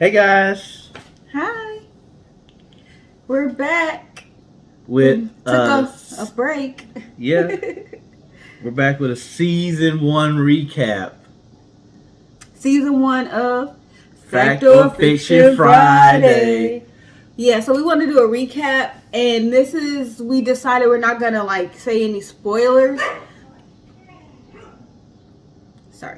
Hey guys, Hi, we're back. with Took a break. yeah, we're back with a season 1 recap. Season 1 of Fact Fact or or Fiction Fiction Friday. Friday. Yeah, so we want to do a recap, and we decided we're not gonna say any spoilers. Sorry.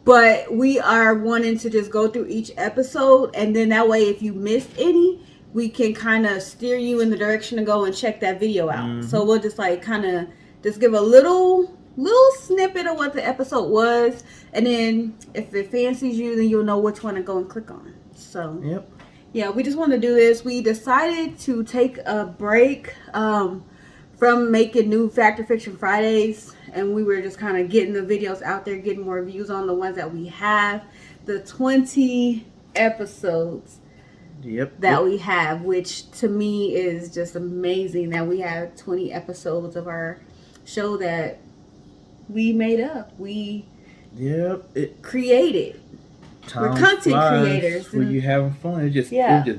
But we are wanting to just go through each episode, and then that way, if you missed any, we can kind of steer you in the direction to go and check that video out. Mm-hmm. So we'll just kind of just give a little snippet of what the episode was, and then if it fancies you, then you'll know which one to go and click on. So Yep. Yeah, we just want to do this. We decided to take a break from making new Fact or Fiction Fridays, and we were just kind of getting the videos out there, getting more views on the ones that we have. The 20 episodes that we have, which to me is just amazing that we have 20 episodes of our show that we made up. We created. We're content creators. When you having fun, it was just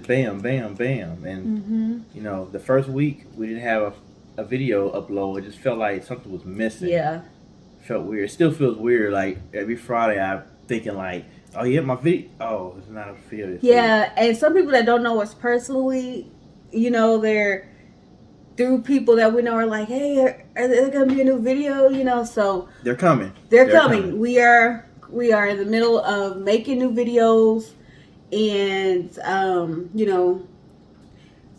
bam, bam, bam, and the first week we didn't have a video upload. It just felt like something was missing. Yeah, felt weird. It still feels weird. Like every Friday, I'm thinking like, oh yeah, my video. Oh, it's not a video. Yeah, and some people that don't know us personally, they're through people that we know are like, hey, are there gonna be a new video? So they're coming. They're coming. We are in the middle of making new videos, and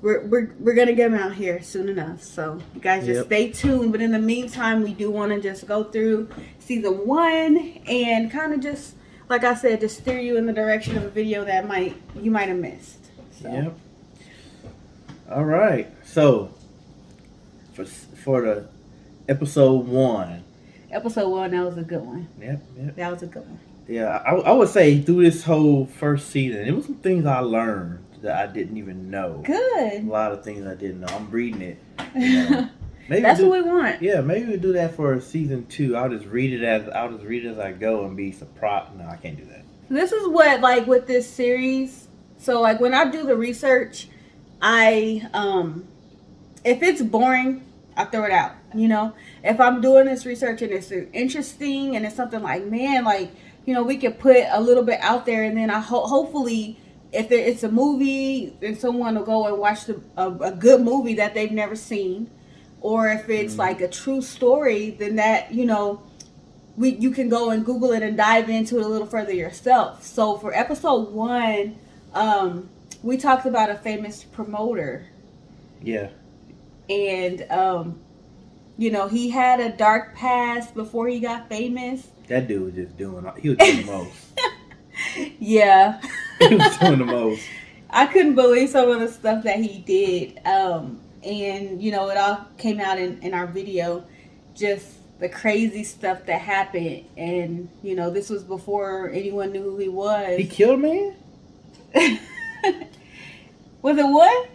we're gonna get them out here soon enough. So you guys just stay tuned. But in the meantime, we do want to just go through season 1 and kind of just, like I said, just steer you in the direction of a video that you might have missed. So. Yep. All right. So for the episode 1. Episode 1, that was a good one. Yep. That was a good one. Yeah, I would say through this whole first season, it was some things I learned that I didn't even know. Good. A lot of things I didn't know. I'm reading it. Maybe that's what we want. Yeah, maybe we'll do that for season 2. I'll just read it as I go and be surprised. No, I can't do that. This is what with this series. So when I do the research, I if it's boring, I throw it out. If I'm doing this research and it's interesting and it's something like, man, we could put a little bit out there, and then I hopefully, if it's a movie, then someone will go and watch a good movie that they've never seen, or if it's like a true story, then that you can go and Google it and dive into it a little further yourself. So for episode 1, we talked about a famous promoter. Yeah. And he had a dark past before he got famous. That dude was just doing the most. Yeah. He was doing the most. I couldn't believe some of the stuff that he did. And, it all came out in our video. Just the crazy stuff that happened. And, this was before anyone knew who he was. He killed a man? Was it what?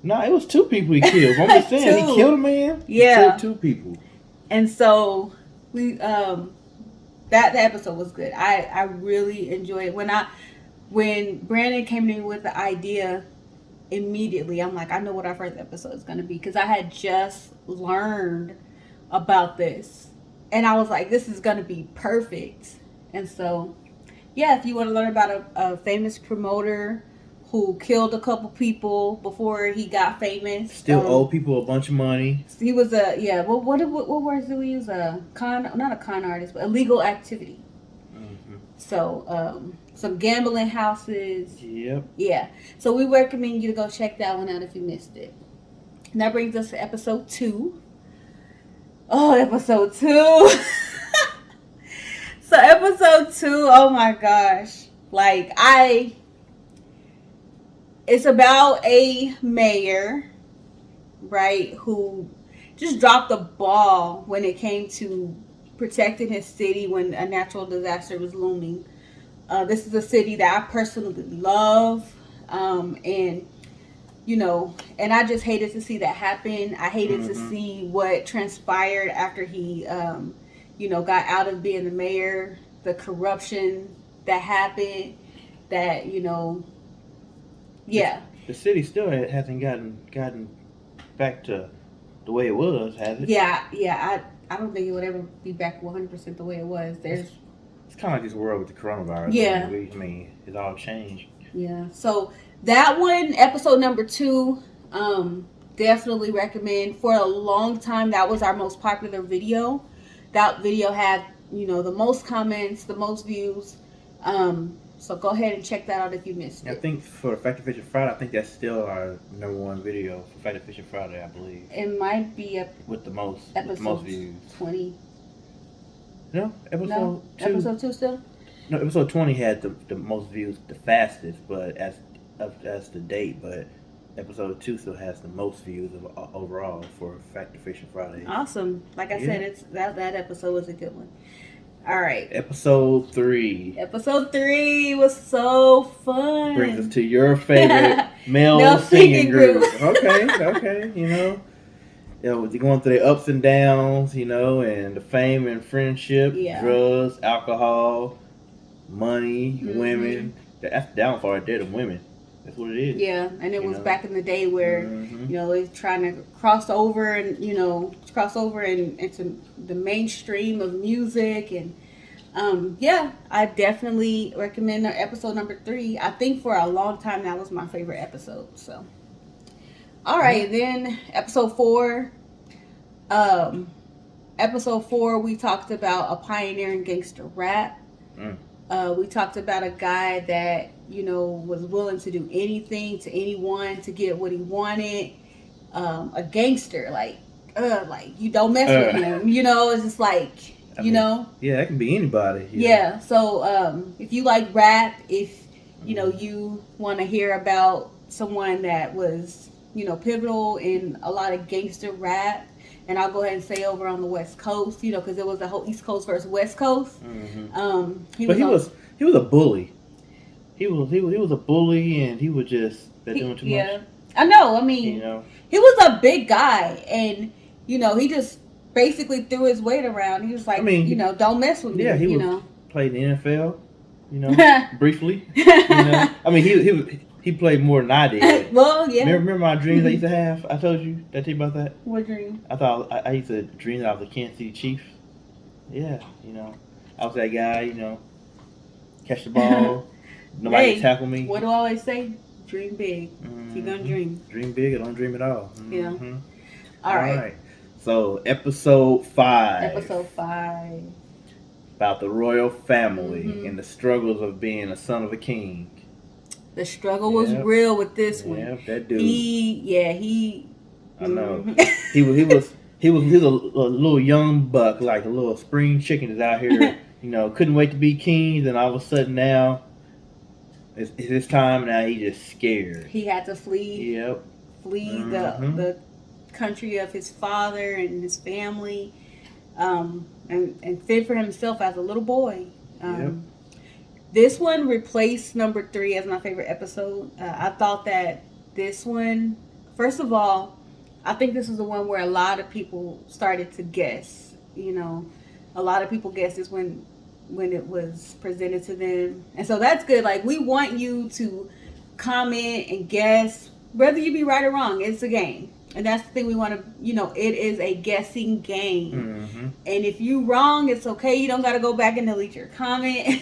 No, it was 2 people he killed. I'm just saying, he killed a man. Yeah. He killed 2 people. And so we that episode was good. I really enjoyed it. When Brandon came to me with the idea, immediately I'm like, I know what our first episode is going to be, because I had just learned about this, and I was like, this is going to be perfect. And so, yeah, if you want to learn about a famous promoter who killed a couple people before he got famous, still owe people a bunch of money. He was what words do we use? Not a con artist, but illegal activity. Mm-hmm. So some gambling houses. Yep. Yeah. So we recommend you to go check that one out if you missed it. And that brings us to episode 2. Oh, episode 2. So episode 2, oh my gosh. It's about a mayor, right, who just dropped the ball when it came to protecting his city when a natural disaster was looming. This is a city that I personally love, and I just hated to see that happen. I hated to see what transpired after he, got out of being the mayor, the corruption that happened, that, Yeah. The city still hasn't gotten back to the way it was, has it? Yeah. I don't think it would ever be back 100% the way it was. It's kind of like this world with the coronavirus. Yeah. I mean, it's all changed. Yeah. So that one, episode number 2, definitely recommend. For a long time, that was our most popular video. That video had, the most comments, the most views. So go ahead and check that out if you missed it. I think for Factor Fisher Friday, I think that's still our #1 video for Factor Fisher Friday, I believe. It might be with the most views. 20. No, episode 2. Episode 2 still? No, episode 20 had the most views, the fastest, but as the date, but episode 2 still has the most views overall for Factor Fisher Friday. Awesome. Like I said, it's that episode was a good one. All right. Episode 3. Episode 3 was so fun. Brings us to your favorite male singing group. Okay, they're going through their ups and downs, and the fame and friendship, drugs, alcohol, money, women. That's the downfall right there, the women. That's what it is. Yeah, and it was back in the day where, they're trying to cross over into the mainstream of music. And, I definitely recommend episode number 3. I think for a long time that was my favorite episode. So, all right, then episode 4. Episode 4, we talked about a pioneering gangster rap. We talked about a guy that, was willing to do anything to anyone to get what he wanted. A gangster, like you don't mess with him. It's just like, Yeah, that can be anybody. Yeah. So if you like rap, if, you want to hear about someone that was, pivotal in a lot of gangster rap, and I'll go ahead and say over on the West Coast, because it was the whole East Coast versus West Coast. He was a bully. He was a bully, and he was just doing too much. I know. I mean, he was a big guy, and he just basically threw his weight around. He was like, don't mess with me. Yeah, he played in the NFL. Briefly. I mean, he played more than I did. Well, yeah. Remember my dreams I used to have? I told you. Did I tell you about that? What dream? I thought I used to dream that I was a Kansas City Chief. Yeah, I was that guy. Catch the ball, nobody tackle me. What do I always say? Dream big. If you're gonna dream. Dream big or don't dream at all. Yeah. All right. So episode 5. Episode 5. About the royal family and the struggles of being a son of a king. The struggle was real with this one. Yeah, that dude. I know. He was a little young buck, like a little spring chicken that's out here, couldn't wait to be king. Then all of a sudden now, it's his time. Now he's just scared. He had to flee. Yep. Flee the country of his father and his family, and fend for himself as a little boy. This one replaced number 3 as my favorite episode. I thought that this one, first of all, I think this is the one where a lot of people started to guess. A lot of people guessed this when it was presented to them. And so that's good. Like, we want you to comment and guess, whether you be right or wrong. It's a game. And that's the thing we want to, it is a guessing game. And if you wrong, it's okay. You don't got to go back and delete your comment.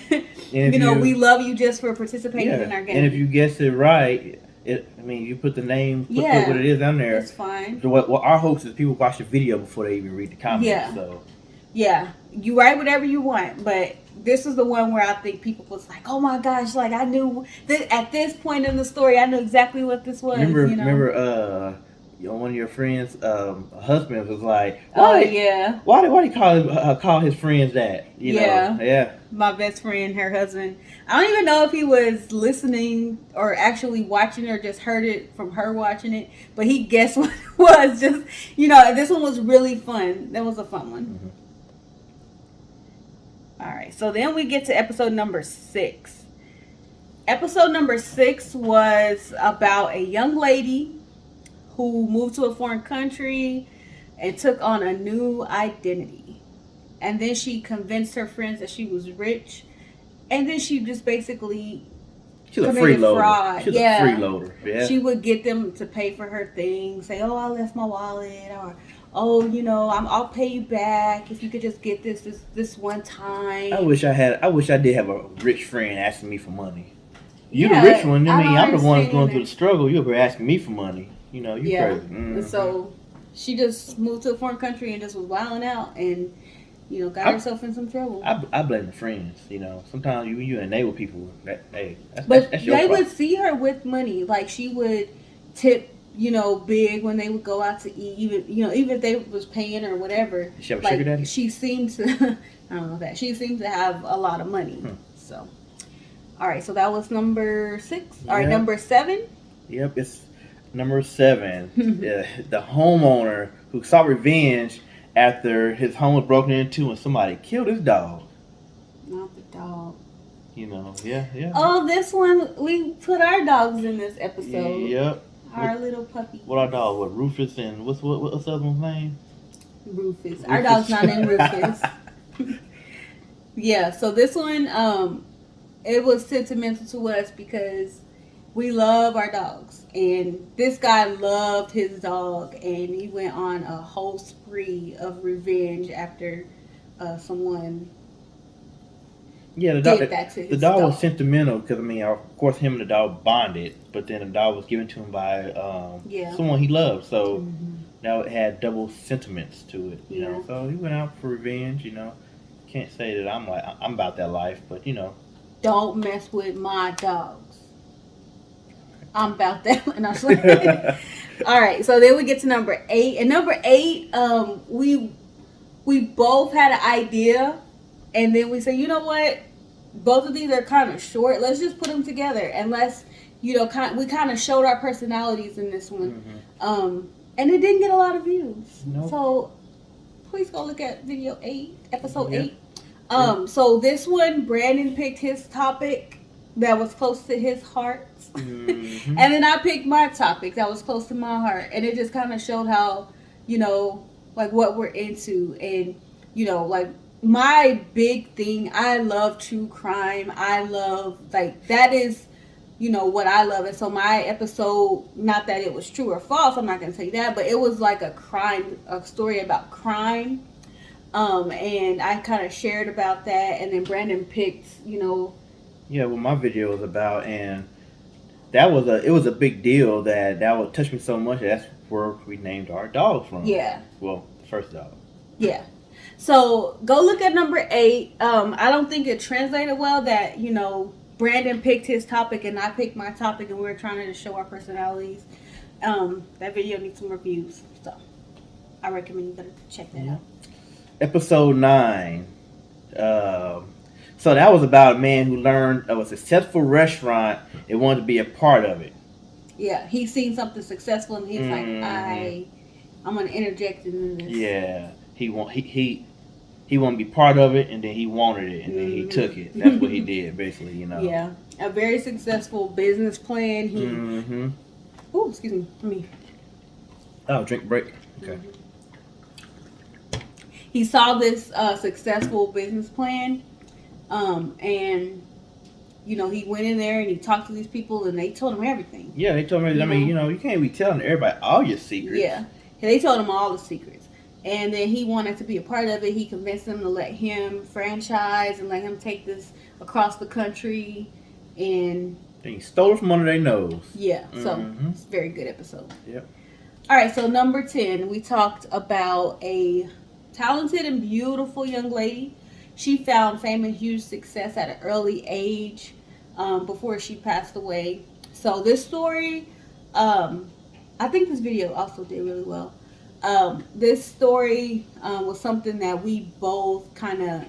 We love you just for participating in our game. And if you guess it right, you put the name, put what it is on there. It's fine. So what our hopes is people watch the video before they even read the comments. Yeah. So. Yeah. You write whatever you want, but this is the one where I think people was like, oh my gosh, like I knew that at this point in the story, I knew exactly what this was. Remember, one of your friends' husband was like, why did he call his friends that? Yeah. My best friend, her husband. I don't even know if he was listening or actually watching or just heard it from her watching it, but he guessed what it was. Just this one was really fun. That was a fun one. All right, so then we get to episode number 6. Episode number 6 was about a young lady who moved to a foreign country and took on a new identity. And then she convinced her friends that she was rich. And then she just basically She's a freeloader. She's a freeloader. Yeah. She would get them to pay for her things. Say, "Oh, I left my wallet," or "Oh, I'll pay you back if you could just get this one time." I wish I did have a rich friend asking me for money. You the rich one. I'm the one that's going through the struggle. You'll be asking me for money. You crazy. Mm-hmm. So she just moved to a foreign country and just was wilding out and. Got herself in some trouble. I blame the friends. Sometimes you enable people. That's your they would see her with money. Like she would tip, big when they would go out to eat. Even if they was paying or whatever. Did she have a sugar daddy? She seems to. I don't know that she seems to have a lot of money. So, all right. So that was number 6. All right, number 7. Yep, it's number 7. The homeowner who sought revenge after his home was broken into and somebody killed his dog. Not the dog. Yeah. Oh, this one, we put our dogs in this episode. Yep. Our little puppy. What our dog? What, Rufus and what's the other one's name? Rufus. Our dog's not named Rufus. Yeah, so this one, it was sentimental to us because we love our dogs. And this guy loved his dog, and he went on a whole spree of revenge after someone did that to his dog. The dog was sentimental because, of course, him and the dog bonded, but then the dog was given to him by someone he loved. So now it had double sentiments to it, you know. So he went out for revenge, Can't say that I'm about that life, but, Don't mess with my dogs. I'm about that. And I was like, all right. So then we get to number 8. And number 8, we both had an idea. And then we say, you know what? Both of these are kind of short. Let's just put them together. And let's, we kind of showed our personalities in this one. Mm-hmm. And it didn't get a lot of views. Nope. So please go look at episode 8. So this one, Brandon picked his topic that was close to his heart. Mm-hmm. And then I picked my topic that was close to my heart. And it just kind of showed how, what we're into. And, my big thing, I love true crime. I love, that is, what I love. And so my episode, not that it was true or false, I'm not going to tell you that, but it was like a story about crime. And I kind of shared about that. And then Brandon picked, Yeah, what my video was about, and it was a big deal that would touch me so much. That's where we named our dog from. Yeah. Well, the first dog. Yeah. So go look at number 8. I don't think it translated well that, Brandon picked his topic and I picked my topic and we were trying to show our personalities. That video needs some reviews. So I recommend you go check that out. Episode 9. So that was about a man who learned of a successful restaurant and wanted to be a part of it. Yeah, he's seen something successful and he's like, I'm gonna interject into this. Yeah, he wanted to be part of it, and then he wanted it, and then he took it. That's what he did, basically, Yeah, a very successful business plan. He. Oh, excuse me. Drink break. Okay. He saw this successful business plan. And he went in there and he talked to these people and they told him everything. Yeah, they told him. You can't be telling everybody all your secrets. Yeah, they told him all the secrets, and then he wanted to be a part of it. He convinced them to let him franchise and let him take this across the country, and he stole it from under their nose. Yeah, so it's a very good episode. Yep. All right, so number 10, we talked about a talented and beautiful young lady. She found fame and huge success at an early age before she passed away. So this story, I think this video also did really well. This story was something that we both kind of,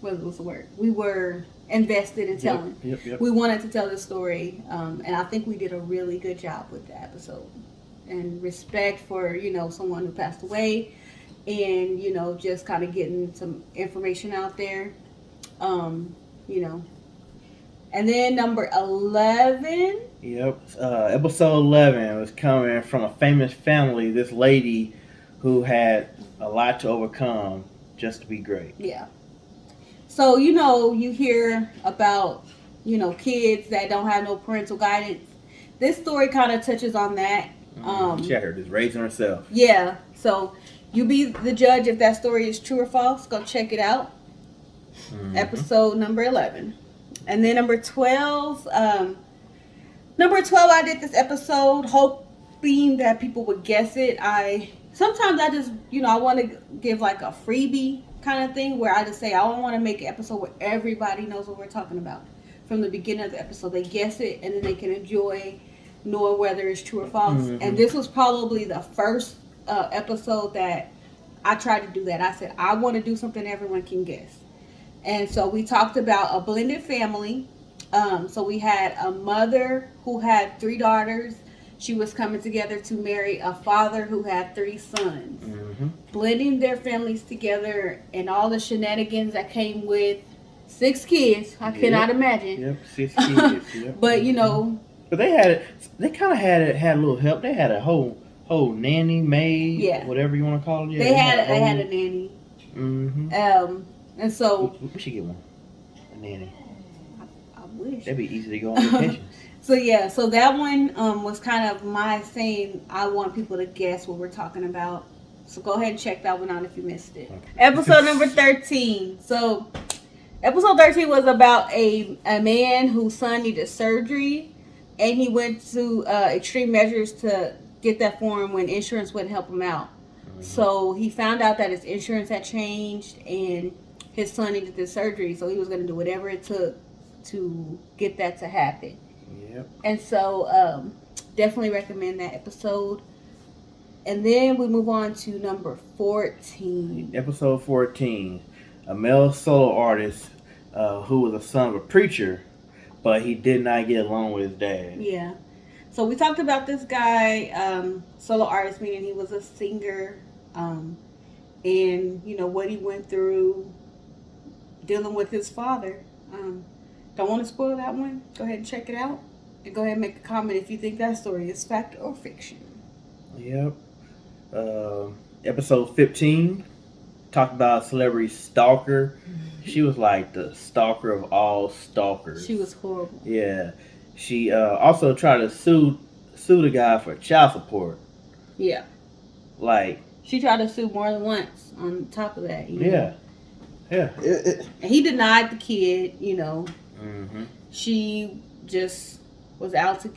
what was the word? We were invested in telling. Yep. We wanted to tell this story, and I think we did a really good job with the episode. And respect for, someone who passed away. And, just kind of getting some information out there, And then number 11. Yep. Episode 11 was coming from a famous family. This lady who had a lot to overcome just to be great. Yeah. So, you hear about, kids that don't have no parental guidance. This story kind of touches on that. She had her just raising herself. Yeah. So you be the judge if that story is true or false. Go check it out. Episode number 11. And then number 12. I did this episode hoping that people would guess it. Sometimes I just, I want to give like a freebie kind of thing where I just say I want to make an episode where everybody knows what we're talking about from the beginning of the episode. They guess it and then they can enjoy knowing whether it's true or false. And this was probably the first episode that I tried to do that. I said I want to do something everyone can guess. And so we talked about a blended family. So we had a mother who had 3 daughters. She was coming together to marry a father who had 3 sons. Blending their families together and all the shenanigans that came with 6 kids. I cannot imagine. Yep, 6 kids. Yep. But But they had it. They kind of had a little help. They had a whole nanny, maid, whatever you want to call it. Yeah, they had a nanny. And so we should get one. A nanny. I wish. That'd be easy to go on vacation. So that one was kind of my saying I want people to guess what we're talking about. So go ahead and check that one out if you missed it. Okay. Episode number 13. So episode 13 was about a man whose son needed surgery, and he went to extreme measures to get that for him when insurance wouldn't help him out. So he found out that his insurance had changed and his son needed this surgery, so he was going to do whatever it took to get that to happen. Yep. And so definitely recommend that episode. And then we move on to number 14. Episode 14. A male solo artist who was the son of a preacher, but he did not get along with his dad. Yeah. So we talked about this guy, solo artist, meaning he was a singer, and what he went through dealing with his father. Don't want to spoil that one. Go ahead and check it out. And go ahead and make a comment if you think that story is fact or fiction. Yep. Episode 15. Talked about celebrity Stalker. She was like the stalker of all stalkers. She was horrible. Yeah. She also tried to sue the guy for child support. Yeah. Like. She tried to sue more than once on top of that. Yeah. Yeah. And he denied the kid, She just was out to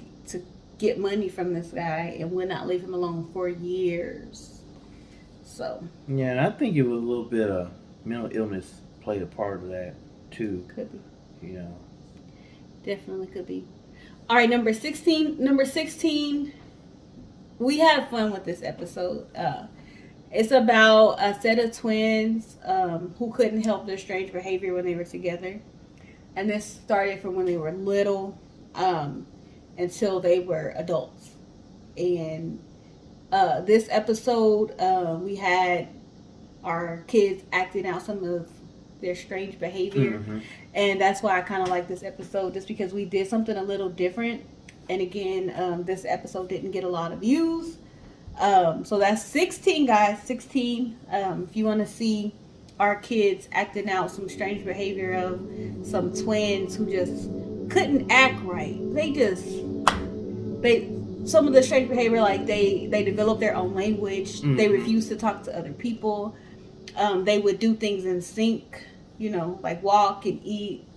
get money from this guy and would not leave him alone for years. So. Yeah, and I think it was a little bit of mental illness played a part of that too. Could be. Definitely could be. All right, number 16. We had fun with this episode. It's about a set of twins who couldn't help their strange behavior when they were together. And this started from when they were little until they were adults. And this episode, we had our kids acting out some of their strange behavior. And that's why I kind of like this episode, just because we did something a little different. And again, this episode didn't get a lot of views. So that's 16, guys. 16. If you want to see our kids acting out some strange behavior of some twins who just couldn't act right. Some of the strange behavior, like they developed their own language. They refused to talk to other people. They would do things in sync, like walk and eat.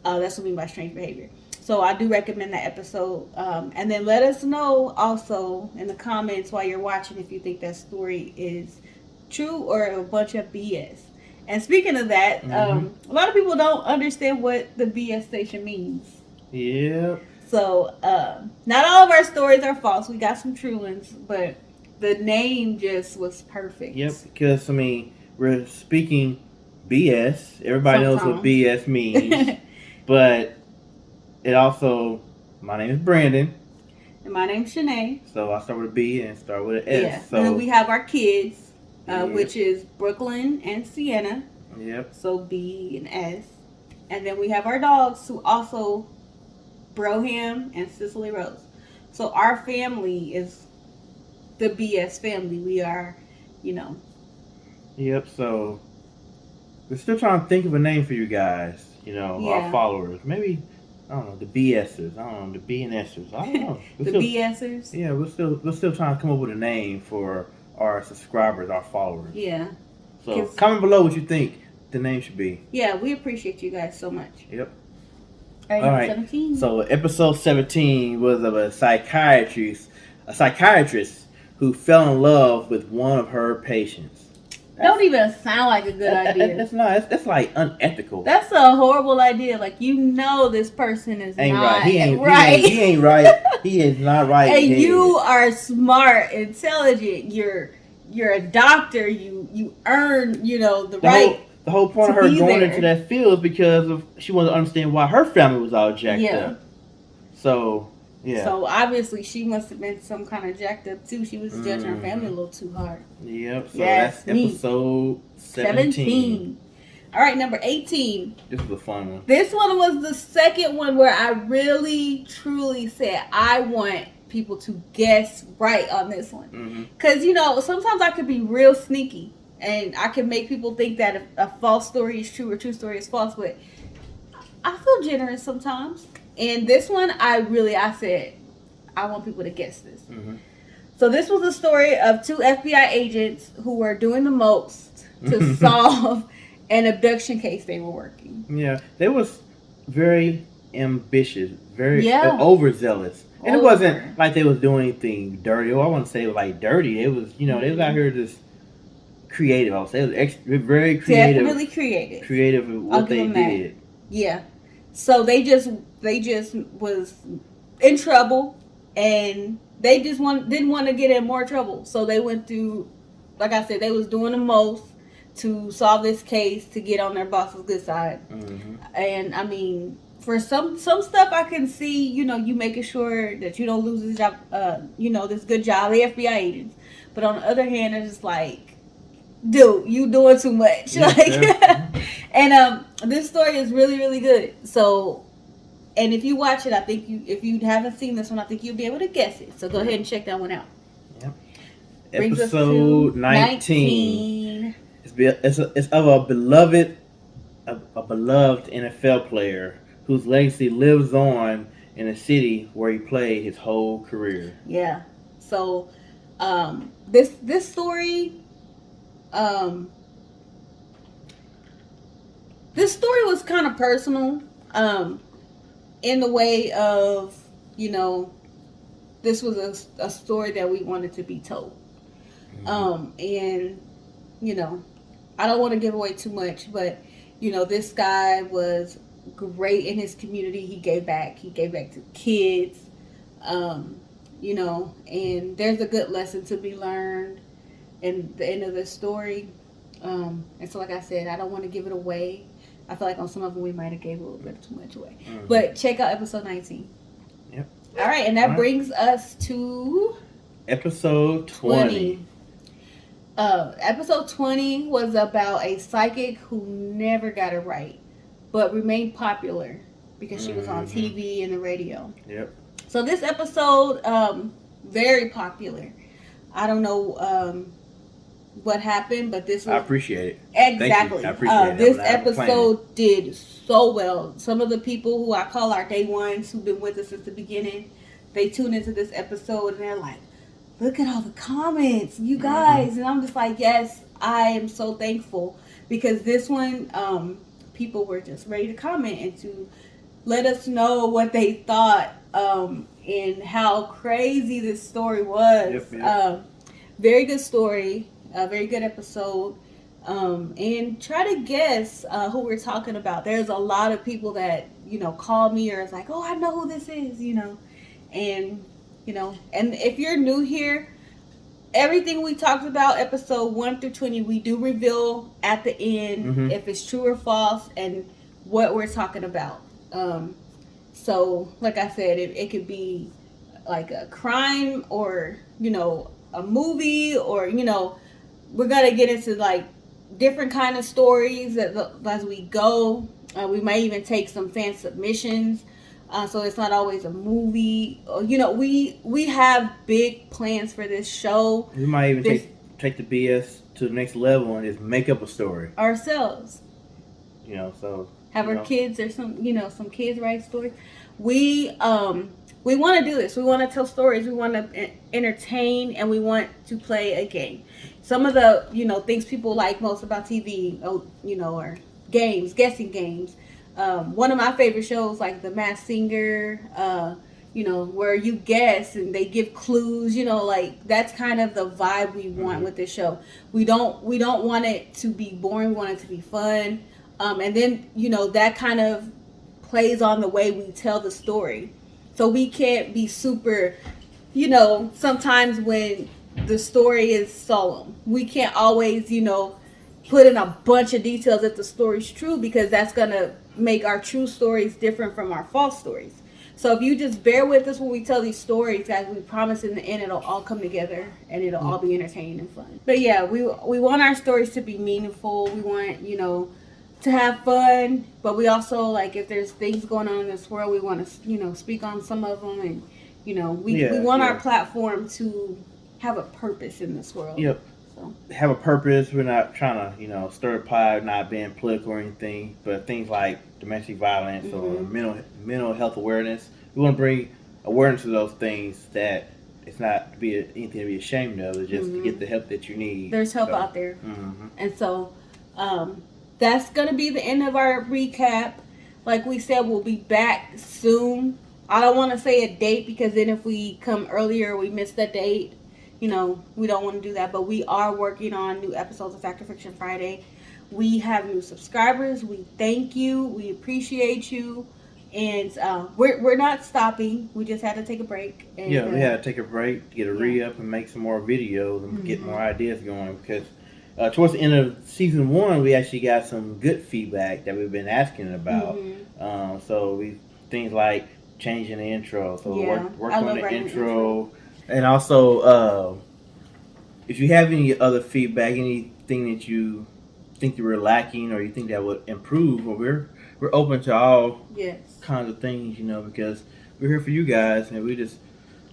That's what I mean by strange behavior. So I do recommend that episode. And then let us know also in the comments while you're watching if you think that story is true or a bunch of BS. And speaking of that, a lot of people don't understand what the BS station means. Yeah. So not all of our stories are false. We got some true ones, but the name just was perfect. Yep, because, we're speaking BS. Everybody knows what BS means. But it also, my name is Brandon. And my name's Shanae. So I start with a B and start with an S. Yeah. So, and then we have our kids, which is Brooklyn and Sienna. Yep. So B and S. And then we have our dogs, who also Broham and Cicely Rose. So our family is the BS family. We are, Yep, so we're still trying to think of a name for you guys, our followers. Maybe I don't know, the BSers. I don't know, the BNSers. I don't know. The BSers. Yeah, we're still trying to come up with a name for our subscribers, our followers. Yeah. So comment below what you think the name should be. Yeah, we appreciate you guys so much. Yep. All right. 17. So episode 17 was of a psychiatrist who fell in love with one of her patients. Don't even sound like a good idea. That's like unethical. That's a horrible idea. Like, this person is ain't not right. He ain't right. He ain't right. He is not right. And you are smart, intelligent. You're a doctor. You earn the right. The whole point of her going into that field is because she wanted to understand why her family was all jacked up. So. Yeah. So obviously she must have been some kind of jacked up too. She was judging her family a little too hard. Yep. So that's episode 17. All right, number 18. This was a fun one. This one was the second one where I really, truly said I want people to guess right on this one. Because, sometimes I could be real sneaky. And I can make people think that a false story is true or true story is false. But I feel generous sometimes. And this one, I said, I want people to guess this. So this was a story of 2 FBI agents who were doing the most to solve an abduction case they were working. Yeah, they was very ambitious, very overzealous. And it wasn't like they was doing anything dirty. Well, I wouldn't say it was like dirty. It was, they was out here just creative. I would say it was very creative. Definitely creative. Creative with what they did. Yeah. So they just was in trouble, and they just didn't want to get in more trouble. So they went through, like I said, they was doing the most to solve this case to get on their boss's good side. And I mean, for some stuff I can see, you making sure that you don't lose this job, this good job, the FBI agents. But on the other hand, it's just like, dude, you doing too much. And this story is really, really good. So, and if you watch it, I think if you haven't seen this one, I think you'll be able to guess it. So go ahead and check that one out. Yep. Episode 19. It's of a beloved NFL player whose legacy lives on in a city where he played his whole career. Yeah. So, this story. This story was kind of personal, in the way of, this was a story that we wanted to be told. And, I don't want to give away too much, but, this guy was great in his community. He gave back. He gave back to kids, and there's a good lesson to be learned in the end of this story. And so, like I said, I don't want to give it away. I feel like on some of them we might have gave a little bit too much away. But check out episode 19. Yep. All right, and that brings us to episode 20. Episode 20 was about a psychic who never got it right, but remained popular because she was on TV and the radio. Yep. So this episode, very popular. I don't know what happened, but this was... I appreciate it. Exactly. I appreciate it. This episode did so well. Some of the people who I call our day ones who've been with us since the beginning, they tune into this episode and they're like, look at all the comments, you guys. And I'm just like, yes, I am so thankful because this one, people were just ready to comment and to let us know what they thought and how crazy this story was. Yep. Very good story. A very good episode. And try to guess who we're talking about. There's a lot of people that, call me or is like, oh, I know who this is, And, and if you're new here, everything we talked about, episode 1 through 20, we do reveal at the end if it's true or false and what we're talking about. So, like I said, it could be like a crime or, a movie or, we're going to get into like different kind of stories as we go. We might even take some fan submissions. So it's not always a movie. We have big plans for this show. We might even take the BS to the next level and just make up a story ourselves. So have our kids or some kids write stories. We want to do this. We want to tell stories. We want to entertain, and we want to play a game. Some of the things people like most about TV, are games, guessing games. One of my favorite shows, like The Masked Singer, where you guess and they give clues, like that's kind of the vibe we want with this show. We don't want it to be boring. We want it to be fun. And then, that kind of plays on the way we tell the story. So we can't be super, sometimes when the story is solemn, we can't always, put in a bunch of details if the story's true, because that's going to make our true stories different from our false stories. So if you just bear with us when we tell these stories, guys, we promise in the end it'll all come together and it'll all be entertaining and fun. But yeah, we want our stories to be meaningful. We want, to have fun, but we also, like, if there's things going on in this world, we want to, speak on some of them, and, we want our platform to have a purpose in this world. Yep. So have a purpose. We're not trying to, stir the pot, not being political or anything, but things like domestic violence or mental health awareness. We want to bring awareness to those things, that it's not to be anything to be ashamed of. It's just to get the help that you need. There's help out there. And so, that's going to be the end of our recap. Like we said, we'll be back soon. I don't want to say a date, because then if we come earlier, we miss the date. We don't want to do that. But we are working on new episodes of Fact or Fiction Friday. We have new subscribers. We thank you. We appreciate you. And we're not stopping. We just had to take a break. And, we had to take a break to get a re-up and make some more videos and get more ideas going, because towards the end of season 1, we actually got some good feedback that we've been asking about. So things like changing the intro. So work on the intro. And also, if you have any other feedback, anything that you think that we're lacking or you think that would improve, well, we're open to all kinds of things, because we're here for you guys, and we just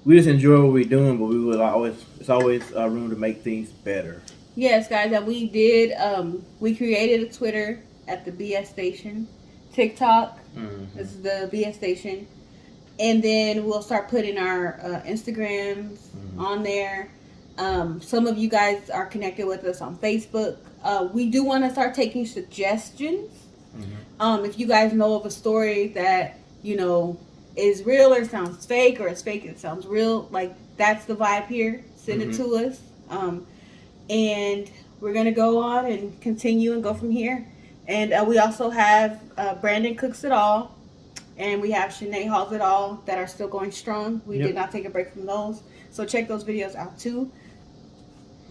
enjoy what we're doing, but it's always room to make things better. Yes, guys, and we did. We created a Twitter at the BS Station, TikTok is the BS Station, and then we'll start putting our Instagrams on there. Some of you guys are connected with us on Facebook. We do want to start taking suggestions. If you guys know of a story that is real or sounds fake, or is fake and sounds real, like that's the vibe here. Send it to us. And we're going to go on and continue and go from here. And we also have Brandon Cooks It All. And we have Shanae Halls It All that are still going strong. We did not take a break from those. So check those videos out too.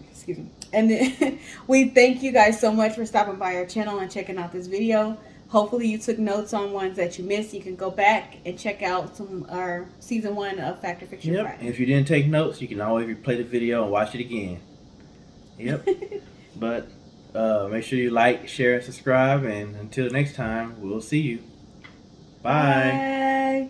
Excuse me. And then we thank you guys so much for stopping by our channel and checking out this video. Hopefully you took notes on ones that you missed. You can go back and check out our season 1 of Fact or Fiction Friday. And if you didn't take notes, you can always replay the video and watch it again. But make sure you like, share, and subscribe. And until next time, we'll see you. Bye.